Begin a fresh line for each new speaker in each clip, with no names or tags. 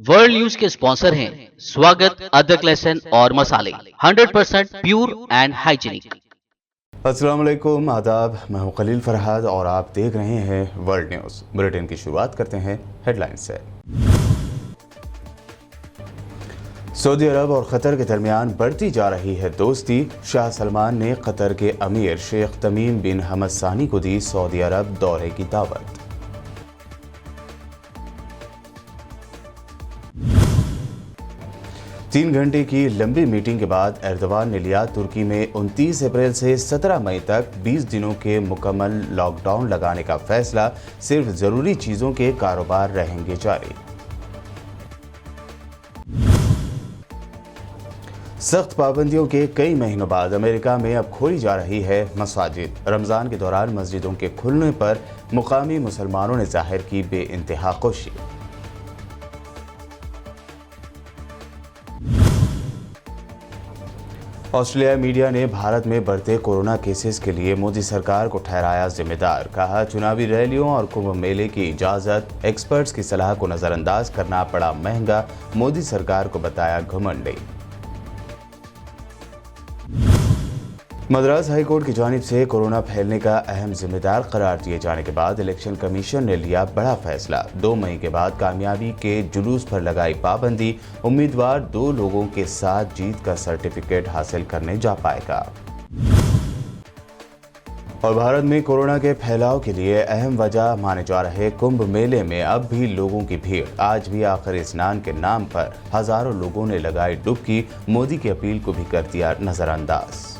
World news के sponsor हैं स्वागत, अदरक, लहसुन और मसाले 100% प्योर एंड हाइजीनिक।
अस्सलाम वालेकुम, आदाब। मैं हूं खलील फरहाद और आप देख रहे हैं वर्ल्ड न्यूज़। बुलेटिन की शुरुआत करते हैं हेडलाइंस से। सऊदी अरब और कतर के दरमियान बढ़ती जा रही है दोस्ती। शाह सलमान ने कतर के अमीर शेख तमीम बिन हमद सानी को दी सऊदी अरब दौरे की दावत। तीन घंटे की लंबी मीटिंग के बाद एर्दोगान ने लिया तुर्की में 29 अप्रैल से 17 मई तक 20 दिनों के मुकम्मल लॉकडाउन लगाने का फैसला। सिर्फ जरूरी चीजों के कारोबार रहेंगे जारी। सख्त पाबंदियों के कई महीनों बाद अमेरिका में अब खोली जा रही है मसाजिद। रमजान के दौरान मस्जिदों के खुलने पर मुकामी मुसलमानों ने जाहिर की बेइंतहा खुशी। ऑस्ट्रेलिया मीडिया ने भारत में बढ़ते कोरोना केसेस के लिए मोदी सरकार को ठहराया जिम्मेदार। कहा, चुनावी रैलियों और कुंभ मेले की इजाजत, एक्सपर्ट्स की सलाह को नजरअंदाज करना पड़ा महंगा। मोदी सरकार को बताया घमंडी। मद्रास हाईकोर्ट की जानिब से कोरोना फैलने का अहम जिम्मेदार करार दिए जाने के बाद इलेक्शन कमीशन ने लिया बड़ा फैसला। 2 मई के बाद कामयाबी के जुलूस पर लगाई पाबंदी। उम्मीदवार 2 लोगों के साथ जीत का सर्टिफिकेट हासिल करने जा पाएगा। और भारत में कोरोना के फैलाव के लिए अहम वजह माने जा रहे कुंभ मेले में अब भी लोगों की भीड़। आज भी आखिरी स्नान के नाम पर हजारों लोगों ने लगाई डुबकी। मोदी की अपील को भी कर दिया नजरअंदाज।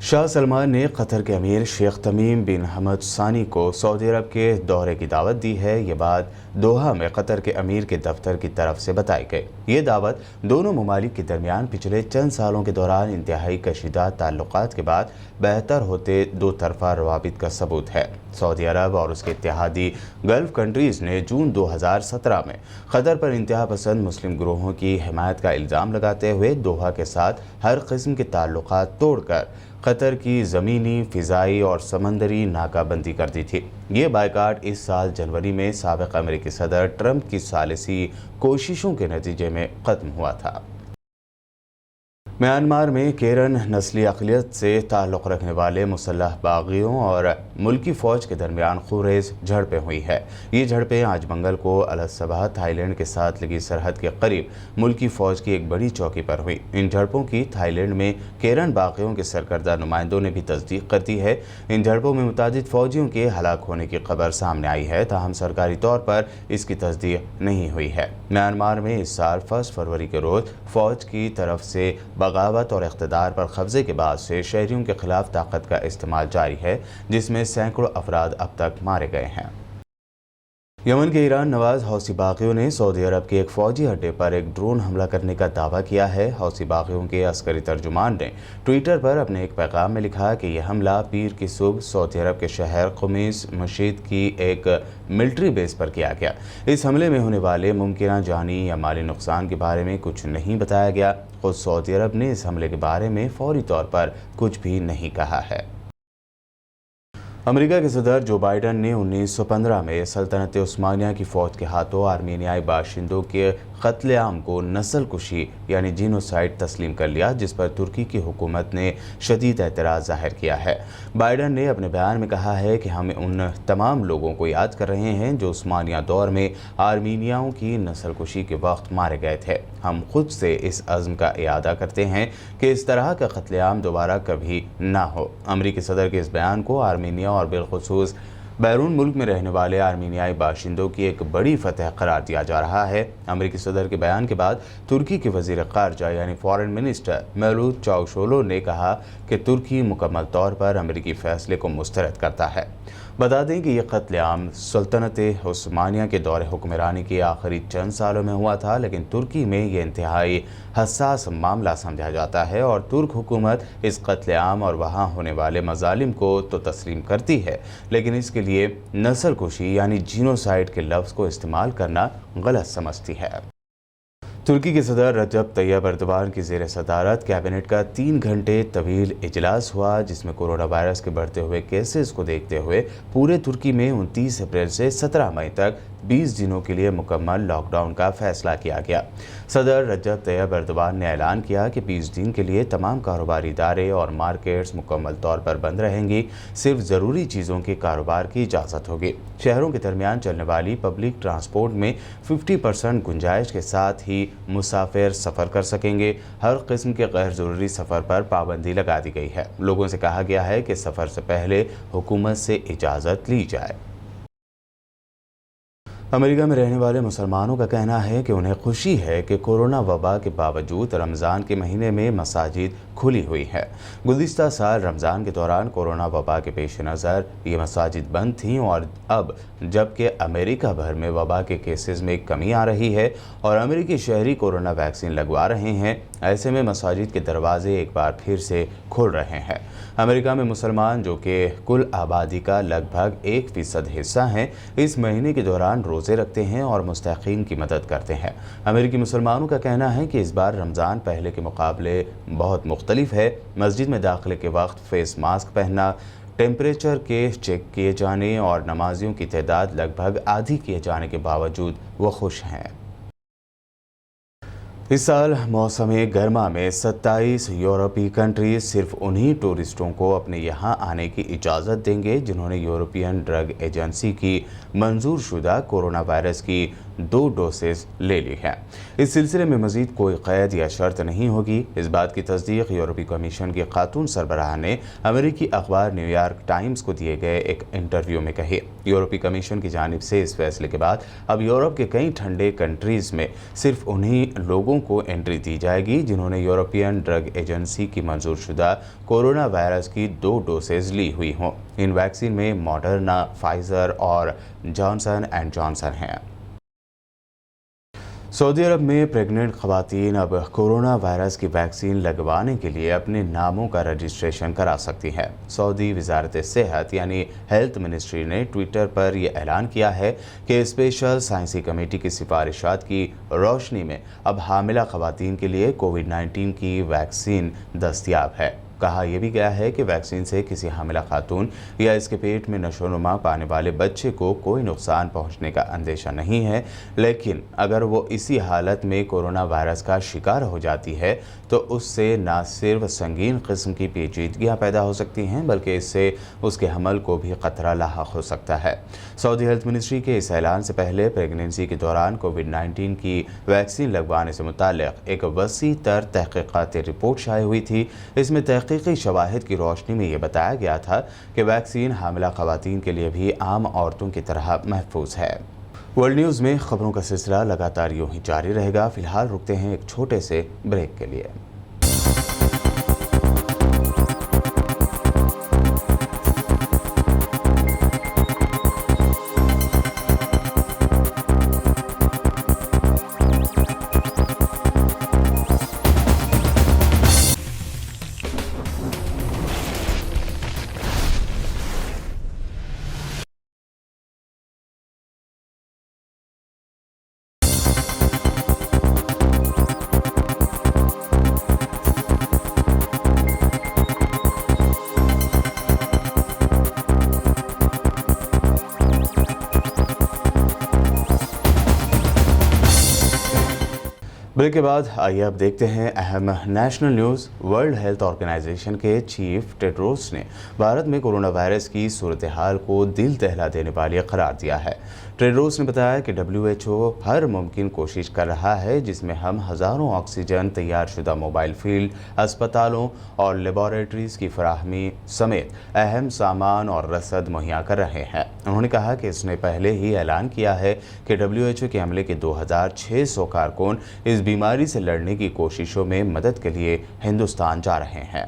शाह सलमान ने कतर के अमीर शेख तमीम बिन हमद सानी को सऊदी अरब के दौरे की दावत दी है। ये बात दोहा में कतर के अमीर के दफ्तर की तरफ से बताई गई। ये दावत दोनों ममालिक के दरमियान पिछले चंद सालों के दौरान इंतहाई कशीदा ताल्लुकात के बाद बेहतर होते दो तरफा रवाबित का सबूत है। सऊदी अरब और उसके इत्तेहादी गल्फ कंट्रीज़ ने जून 2017 में कतर पर इंतहा पसंद मुस्लिम ग्रोहों की हिमायत का इल्ज़ाम लगाते हुए दोहा के साथ हर किस्म के ताल्लुकात तोड़कर कतर की ज़मीनी, फ़िज़ाई और समंदरी नाकाबंदी कर दी थी। ये बायकाट इस साल जनवरी में साबिक़ अमेरिकी सदर ट्रंप की सालिसी कोशिशों के नतीजे में ख़त्म हुआ था। म्यांमार में केरन नस्ली अक़लियत से ताल्लुक़ रखने वाले मुसल्लह बाग़ियों और मुल्की फ़ौज के दरमियान ख़ूरेज़ झड़पें हुई है। ये झड़पें आज मंगल को अलसबाह थाईलैंड के साथ लगी सरहद के करीब मुल्की फ़ौज की एक बड़ी चौकी पर हुई। इन झड़पों की थाईलैंड में केरन बाग़ियों के सरकर्दा नुमाइंदों ने भी तस्दीक कर दी है। इन झड़पों में मुतादिद फ़ौजियों के हलाक होने की खबर सामने आई है, ताहम सरकारी तौर पर इसकी तस्दीक नहीं हुई है। म्यांमार में इस साल 1 फरवरी के रोज़ फ़ौज की तरफ से बगावत और इक़्तिदार पर कब्ज़े के बाद से शहरियों के खिलाफ ताकत का इस्तेमाल जारी है, जिसमें सैकड़ों अफराद अब तक मारे गए हैं। यमन के ईरान नवाज हौसी बागियों ने सऊदी अरब के एक फ़ौजी अड्डे पर एक ड्रोन हमला करने का दावा किया है। हौसी बागियों के अस्करी तर्जुमान ने ट्विटर पर अपने एक पैगाम में लिखा कि यह हमला पीर की सुबह सऊदी अरब के शहर क़ुमीस मस्जिद की एक मिलिट्री बेस पर किया गया। इस हमले में होने वाले मुमकिन जानी या माली नुकसान के बारे में कुछ नहीं बताया गया। खुद सऊदी अरब ने इस हमले के बारे में फौरी तौर पर कुछ भी नहीं कहा है। अमेरिका के सदर जो बाइडन ने 1915 में सल्तनत उस्मानिया की फ़ौज के हाथों आर्मीनियाई बाशिंदों के कत्लेआम को नस्ल कुशी यानी जीनोसाइड तस्लीम कर लिया, जिस पर तुर्की की हुकूमत ने शदीद एतराज़ ज़ाहिर किया है। बाइडन ने अपने बयान में कहा है कि हम उन तमाम लोगों को याद कर रहे हैं जो उस्मानिया दौर में आर्मीनियाओं की नस्ल कुशी के वक्त मारे गए थे। हम खुद से इस अज़्म का इयादा करते हैं कि इस तरह का कत्लेआम दोबारा कभी ना हो। अमेरिकी सदर के इस बयान को आर्मीनिया और बिलखुसूस बैरून मुल्क में रहने वाले आर्मीनियाई बाशिंदों की एक बड़ी फतह करार दिया जा रहा है। अमेरिकी सदर के बयान के बाद तुर्की के वज़ीर ख़ारजा यानी फॉरेन मिनिस्टर मेवलूत चावुशोगलू ने कहा कि तुर्की मुकम्मल तौर पर अमेरिकी फ़ैसले को मुस्तरद करता है। बता दें कि यह कत्लेआम सल्तनत उस्मानिया के दौर हुक्मरानी के आखिरी चंद सालों में हुआ था, लेकिन तुर्की में यह इंतहाई हसास मामला समझा जाता है और तुर्क हुकूमत इस कत्लेआम और वहाँ होने वाले मजालिम को तो तस्लीम करती है, लेकिन इसके लिए नस्ल कुशी यानी जीनोसाइड के लफ्ज़ को इस्तेमाल करना गलत समझती है। तुर्की के सदर रजब तैयब एर्दोगान की ज़ेर सदारत कैबिनेट का 3 घंटे तवील इजलास हुआ, जिसमें कोरोना वायरस के बढ़ते हुए केसेस को देखते हुए पूरे तुर्की में 29 अप्रैल से 17 मई तक 20 दिनों के लिए मुकम्मल लॉकडाउन का फैसला किया गया। सदर रजब तैयब एर्दोगान ने ऐलान किया कि 20 दिन के लिए तमाम कारोबारी इदारे और मार्केट्स मुकम्मल तौर पर बंद रहेंगी। सिर्फ ज़रूरी चीज़ों के कारोबार की इजाज़त होगी। शहरों के दरमियान चलने वाली पब्लिक ट्रांसपोर्ट में 50% गुंजाइश के साथ ही मुसाफिर सफ़र कर सकेंगे। हर किस्म के गैर ज़रूरी सफ़र पर पाबंदी लगा दी गई है। लोगों से कहा गया है कि सफ़र से पहले हुकूमत से इजाज़त ली जाए। अमेरिका में रहने वाले मुसलमानों का कहना है कि उन्हें खुशी है कि कोरोना वबा के बावजूद रमज़ान के महीने में मसाजिद खुली हुई है। गुज़िश्ता साल रमज़ान के दौरान कोरोना वबा के पेश नज़र ये मसाजिद बंद थीं और अब जबकि अमेरिका भर में वबा के केसेस में कमी आ रही है और अमेरिकी शहरी कोरोना वैक्सीन लगवा रहे हैं, ऐसे में मसाजिद के दरवाजे एक बार फिर से खुल रहे हैं। अमेरिका में मुसलमान, जो कि कुल आबादी का लगभग 1% हिस्सा हैं, इस महीने के दौरान रोज़े रखते हैं और मुस्तहीक़ीन की मदद करते हैं। अमेरिकी मुसलमानों का कहना है कि इस बार रमज़ान पहले के मुकाबले बहुत मुख्तलिफ है। मस्जिद में दाखिले के वक्त फेस मास्क पहनना, टेम्परेचर के चेक किए जाने और नमाजियों की तादाद लगभग आधी किए जाने के बावजूद वो खुश हैं। इस साल मौसम गर्मा में 27 यूरोपीय कंट्रीज सिर्फ उन्हीं टूरिस्टों को अपने यहाँ आने की इजाज़त देंगे जिन्होंने यूरोपियन ड्रग एजेंसी की मंजूर शुदा कोरोना वायरस की 2 डोसेज ले ली है। इस सिलसिले में मज़ीद कोई क़ैद या शर्त नहीं होगी। इस बात की तस्दीक यूरोपीय कमीशन की खातून सरबराह ने अमेरिकी अखबार न्यूयॉर्क टाइम्स को दिए गए एक इंटरव्यू में कही। यूरोपीय कमीशन की जानिब से इस फैसले के बाद अब यूरोप के कई ठंडे कंट्रीज़ में सिर्फ उन्हीं लोगों को एंट्री दी जाएगी जिन्होंने यूरोपियन ड्रग एजेंसी की मंजूर शुदा कोरोना वायरस की 2 डोसेज ली हुई हों। इन वैक्सीन में मॉडर्ना, फाइज़र और जॉनसन एंड जॉनसन हैं। सऊदी अरब में प्रेग्नेंट ख़वातीन अब कोरोना वायरस की वैक्सीन लगवाने के लिए अपने नामों का रजिस्ट्रेशन करा सकती हैं। सऊदी वज़ारत सेहत यानी हेल्थ मिनिस्ट्री ने ट्विटर पर यह ऐलान किया है कि स्पेशल साइंसी कमेटी की सिफारिशात की रोशनी में अब हामिला ख़वातीन के लिए कोविड-19 की वैक्सीन दस्तयाब है। कहा यह भी गया है कि वैक्सीन से किसी हामिला खातून या इसके पेट में नशोनुमा पाने वाले बच्चे को कोई नुकसान पहुंचने का अंदेशा नहीं है, लेकिन अगर वो इसी हालत में कोरोना वायरस का शिकार हो जाती है तो उससे न सिर्फ संगीन किस्म की पेचीदगियाँ पैदा हो सकती हैं बल्कि इससे उसके हमल को भी खतरा लाहक हो सकता है। सऊदी हेल्थ मिनिस्ट्री के इस ऐलान से पहले प्रेगनेंसी के दौरान कोविड-19 की वैक्सीन लगवाने से मुताल्लिक़ एक वसी तर तहक़ीक़ाती रिपोर्ट शाये हुई थी। इसमें तहक़ीक़ी शवाहिद की रोशनी में ये बताया गया था कि वैक्सीन हामिला ख़वातीन के लिए भी आम औरतों की तरह महफूज है। वर्ल्ड न्यूज़ में खबरों का सिलसिला लगातार यूं ही जारी रहेगा। फिलहाल रुकते हैं एक छोटे से ब्रेक के लिए। ब्रेक के बाद आइए अब देखते हैं अहम national news. World health organization के चीफ टेड्रोस ने भारत में कोरोना वायरस की सूरत हाल को दिल दहला देने वाली करार दिया है। टेड्रोस ने बताया कि WHO हर मुमकिन कोशिश कर रहा है जिसमें हम हज़ारों ऑक्सीजन, तैयार शुदा मोबाइल फील्ड, अस्पतालों और लेबॉरेटरीज़ की फराहमी समेत अहम सामान और रसद मुहैया कर रहे हैं। उन्होंने कहा कि इसने पहले ही ऐलान किया है कि WHO के अमले के 2600 कारकुन इस बीमारी से लड़ने की कोशिशों में मदद के लिए हिंदुस्तान जा रहे हैं।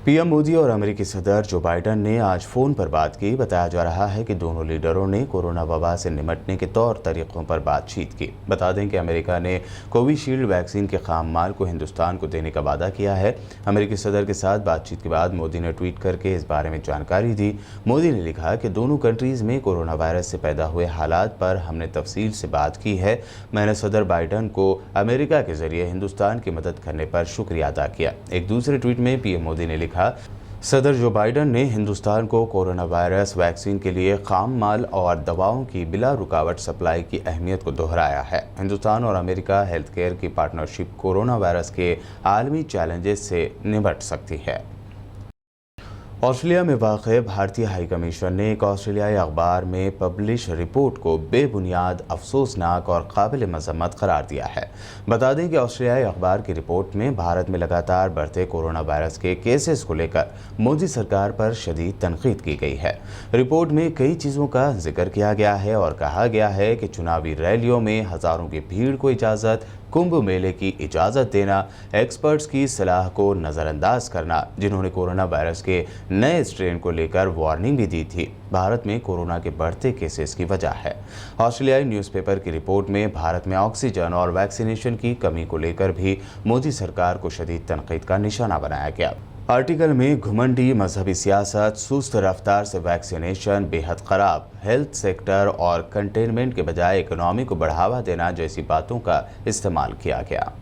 पीएम मोदी और अमेरिकी सदर जो बाइडन ने आज फ़ोन पर बात की। बताया जा रहा है कि दोनों लीडरों ने कोरोना वबा से निपटने के तौर तरीक़ों पर बातचीत की। बता दें कि अमेरिका ने कोविशील्ड वैक्सीन के खाम माल को हिंदुस्तान को देने का वादा किया है। अमेरिकी सदर के साथ बातचीत के बाद मोदी ने ट्वीट करके इस बारे में जानकारी दी। मोदी ने लिखा कि दोनों कंट्रीज़ में कोरोना वायरस से पैदा हुए हालात पर हमने तफसील से बात की है। मैंने सदर बाइडन को अमेरिका के ज़रिए हिंदुस्तान की मदद करने पर शुक्रिया अदा किया। एक दूसरे ट्वीट में पीएम मोदी ने लिखा, सदर जो बाइडन ने हिंदुस्तान को कोरोना वायरस वैक्सीन के लिए खाम माल और दवाओं की बिला रुकावट सप्लाई की अहमियत को दोहराया है। हिंदुस्तान और अमेरिका हेल्थ केयर की पार्टनरशिप कोरोना वायरस के आलमी चैलेंजेस से निपट सकती है। ऑस्ट्रेलिया में वाक़ भारतीय हाई कमीशन ने एक ऑस्ट्रेलियाई अखबार में पब्लिश रिपोर्ट को बेबुनियाद, अफसोसनाक और काबिल मज़म्मत करार दिया है। बता दें कि ऑस्ट्रेलियाई अखबार की रिपोर्ट में भारत में लगातार बढ़ते कोरोना वायरस के केसेस को लेकर मोदी सरकार पर शदीद तनकीद की गई है। रिपोर्ट में कई चीज़ों का जिक्र किया गया है और कहा गया है कि चुनावी रैलियों में हज़ारों की भीड़ को इजाज़त, कुंभ मेले की इजाज़त देना, एक्सपर्ट्स की सलाह को नज़रअंदाज करना, जिन्होंने कोरोना वायरस के नए स्ट्रेन को लेकर वार्निंग भी दी थी, भारत में कोरोना के बढ़ते केसेस की वजह है। ऑस्ट्रेलियाई न्यूज़पेपर की रिपोर्ट में भारत में ऑक्सीजन और वैक्सीनेशन की कमी को लेकर भी मोदी सरकार को शदीद तनकीद का निशाना बनाया गया। आर्टिकल में घुमंडी मजहबी सियासत, सुस्त रफ्तार से वैक्सीनेशन, बेहद ख़राब हेल्थ सेक्टर और कंटेनमेंट के बजाय इकोनॉमी को बढ़ावा देना जैसी बातों का इस्तेमाल किया गया।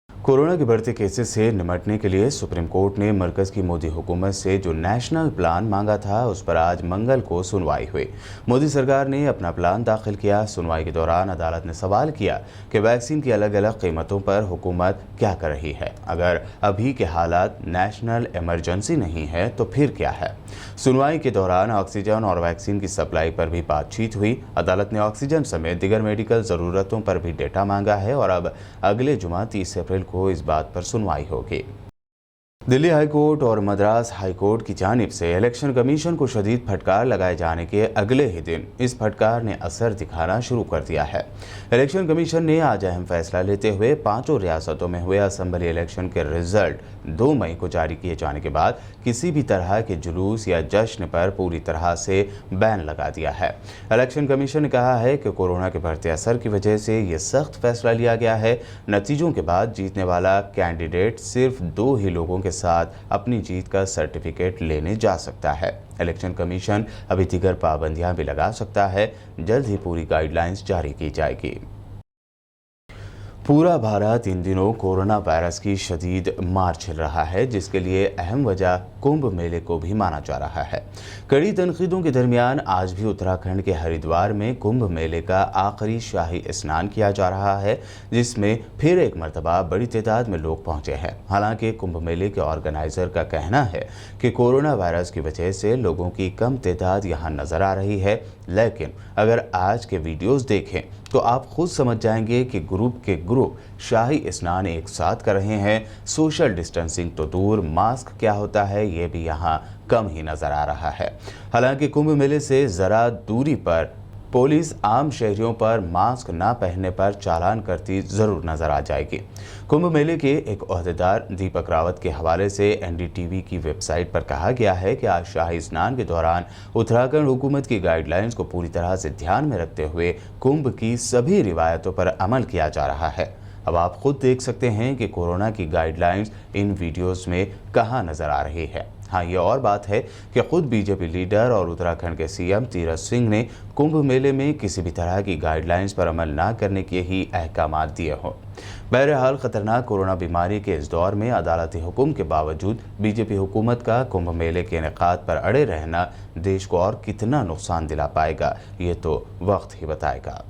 कोरोना के बढ़ते केसेस से निपटने के लिए सुप्रीम कोर्ट ने मरकज़ की मोदी हुकूमत से जो नेशनल प्लान मांगा था, उस पर आज मंगल को सुनवाई हुई। मोदी सरकार ने अपना प्लान दाखिल किया। सुनवाई के दौरान अदालत ने सवाल किया कि वैक्सीन की अलग अलग कीमतों पर हुकूमत क्या कर रही है। अगर अभी के हालात नेशनल इमरजेंसी नहीं है तो फिर क्या है। सुनवाई के दौरान ऑक्सीजन और वैक्सीन की सप्लाई पर भी बातचीत हुई। अदालत ने ऑक्सीजन समेत दीगर मेडिकल ज़रूरतों पर भी डेटा मांगा है और अब अगले जुमा 30 अप्रैल को इस बात पर सुनवाई होगी। दिल्ली हाई कोर्ट और मद्रास हाई कोर्ट की जानिब से इलेक्शन कमीशन को शदीद फटकार लगाए जाने के अगले ही दिन इस फटकार ने असर दिखाना शुरू कर दिया है। इलेक्शन कमीशन ने आज अहम फैसला लेते हुए 5 रियासतों में हुए असेंबली इलेक्शन के रिजल्ट 2 मई को जारी किए जाने के बाद किसी भी तरह के जुलूस या जश्न पर पूरी तरह से बैन लगा दिया है। इलेक्शन कमीशन ने कहा है कि कोरोना के बढ़ते असर की वजह से ये सख्त फैसला लिया गया है। नतीजों के बाद जीतने वाला कैंडिडेट सिर्फ 2 ही लोगों के साथ अपनी जीत का सर्टिफिकेट लेने जा सकता है। इलेक्शन कमीशन अभी दीगर पाबंदियां भी लगा सकता है। जल्द ही पूरी गाइडलाइंस जारी की जाएगी। पूरा भारत इन दिनों कोरोना वायरस की शदीद मार झेल रहा है, जिसके लिए अहम वजह कुंभ मेले को भी माना जा रहा है। कड़ी तनकीदों के दरमियान आज भी उत्तराखंड के हरिद्वार में कुंभ मेले का आखिरी शाही स्नान किया जा रहा है, जिसमें फिर एक मरतबा बड़ी तादाद में लोग पहुंचे हैं। हालांकि कुंभ मेले के ऑर्गेनाइजर का कहना है कि कोरोना वायरस की वजह से लोगों की कम तादाद यहां नजर आ रही है, लेकिन अगर आज के वीडियोस देखें तो आप खुद समझ जाएंगे कि ग्रुप के ग्रुप शाही स्नान एक साथ कर रहे हैं। सोशल डिस्टेंसिंग तो दूर, मास्क क्या होता है ये भी यहाँ कम ही नजर आ रहा है। हालांकि कुंभ मेले से ज़रा दूरी पर पुलिस आम शहरियों पर मास्क ना पहनने पर चालान करती ज़रूर नज़र आ जाएगी। कुंभ मेले के एक ओहदेदार दीपक रावत के हवाले से एनडीटीवी की वेबसाइट पर कहा गया है कि आज शाही स्नान के दौरान उत्तराखंड हुकूमत की गाइडलाइंस को पूरी तरह से ध्यान में रखते हुए कुंभ की सभी रिवायतों पर अमल किया जा रहा है। अब आप खुद देख सकते हैं कि कोरोना की गाइडलाइंस इन वीडियोस में कहाँ नज़र आ रही है। हाँ, ये और बात है कि खुद बीजेपी लीडर और उत्तराखंड के सीएम तीरथ सिंह ने कुंभ मेले में किसी भी तरह की गाइडलाइंस पर अमल ना करने के ही अहकामात दिए हों। बहरहाल खतरनाक कोरोना बीमारी के इस दौर में अदालती हुक्म के बावजूद बीजेपी हुकूमत का कुंभ मेले के इनेकाद पर अड़े रहना देश को और कितना नुकसान दिला पाएगा, ये तो वक्त ही बताएगा।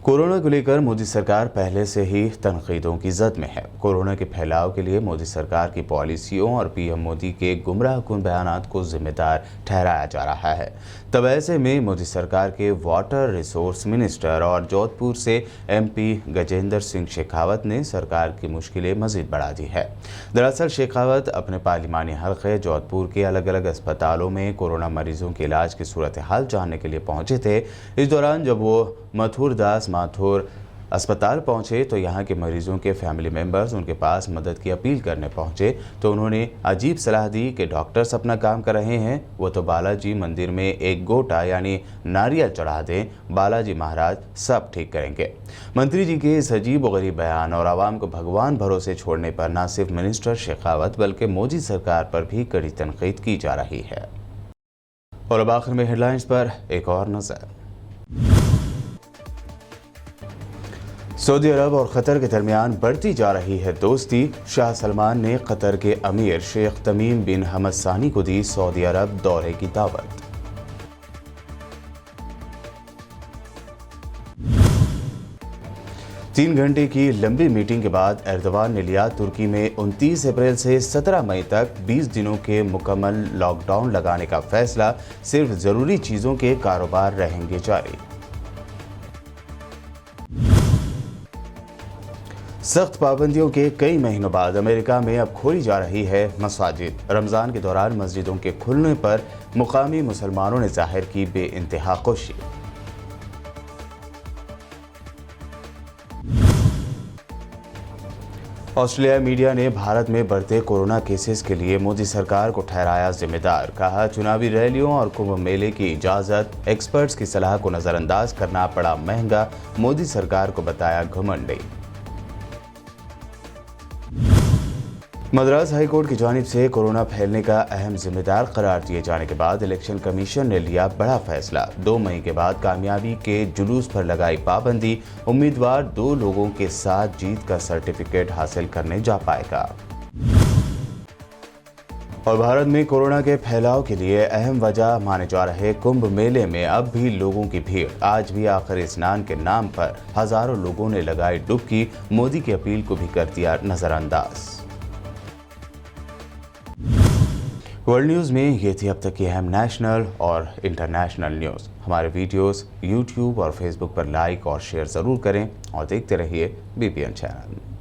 कोरोना को लेकर मोदी सरकार पहले से ही तनकीदों की जद में है। कोरोना के फैलाव के लिए मोदी सरकार की पॉलिसियों और पीएम मोदी के गुमराहकुन बयानात को जिम्मेदार ठहराया जा रहा है। तब ऐसे में मोदी सरकार के वाटर रिसोर्स मिनिस्टर और जोधपुर से एमपी गजेंद्र सिंह शेखावत ने सरकार की मुश्किलें मजीद बढ़ा दी है। दरअसल शेखावत अपने पार्लिमानी हल्के जोधपुर के अलग अलग अस्पतालों में कोरोना मरीजों के इलाज की सूरत हाल जानने के लिए पहुंचे थे। इस दौरान जब वो मथुर दास माथुर अस्पताल पहुंचे तो यहाँ के मरीजों के फैमिली मेंबर्स उनके पास मदद की अपील करने पहुंचे तो उन्होंने अजीब सलाह दी कि डॉक्टर्स अपना काम कर रहे हैं, वो तो बालाजी मंदिर में एक गोटा यानी नारियल चढ़ा दें, बालाजी महाराज सब ठीक करेंगे। मंत्री जी के इस अजीब व गरीब बयान और आवाम को भगवान भरोसे छोड़ने पर न सिर्फ मिनिस्टर शेखावत बल्कि मोदी सरकार पर भी कड़ी तनकीद की जा रही है। और अब आखिर में हेडलाइंस पर एक और नजर। सऊदी अरब और कतर के दरमियान बढ़ती जा रही है दोस्ती। शाह सलमान ने कतर के अमीर शेख तमीम बिन हमद सानी को दी सऊदी अरब दौरे की दावत। तीन घंटे की लंबी मीटिंग के बाद एर्दोगान ने लिया तुर्की में 29 अप्रैल से 17 मई तक 20 दिनों के मुकम्मल लॉकडाउन लगाने का फैसला। सिर्फ जरूरी चीजों के कारोबार रहेंगे जारी। सख्त पाबंदियों के कई महीनों बाद अमेरिका में अब खोली जा रही है मसाजिद। रमजान के दौरान मस्जिदों के खुलने पर मुकामी मुसलमानों ने जाहिर की बेइंतहा खुशी। ऑस्ट्रेलिया मीडिया ने भारत में बढ़ते कोरोना केसेस के लिए मोदी सरकार को ठहराया जिम्मेदार। कहा, चुनावी रैलियों और कुंभ मेले की इजाजत, एक्सपर्ट्स की सलाह को नजरअंदाज करना पड़ा महंगा, मोदी सरकार को बताया घमंडी। मद्रास हाई कोर्ट की जानिब से कोरोना फैलने का अहम जिम्मेदार करार दिए जाने के बाद इलेक्शन कमीशन ने लिया बड़ा फैसला। 2 मई के बाद कामयाबी के जुलूस पर लगाई पाबंदी। उम्मीदवार 2 लोगों के साथ जीत का सर्टिफिकेट हासिल करने जा पाएगा। और भारत में कोरोना के फैलाव के लिए अहम वजह माने जा रहे कुंभ मेले में अब भी लोगों की भीड़। आज भी आखिरी स्नान के नाम पर हजारों लोगों ने लगाई डुबकी। मोदी की अपील को भी कर दिया नजरअंदाज। वर्ल्ड न्यूज़ में ये थी अब तक की अहम नेशनल और इंटरनेशनल न्यूज़। हमारे वीडियोस यूट्यूब और फेसबुक पर लाइक और शेयर ज़रूर करें और देखते रहिए BPN चैनल।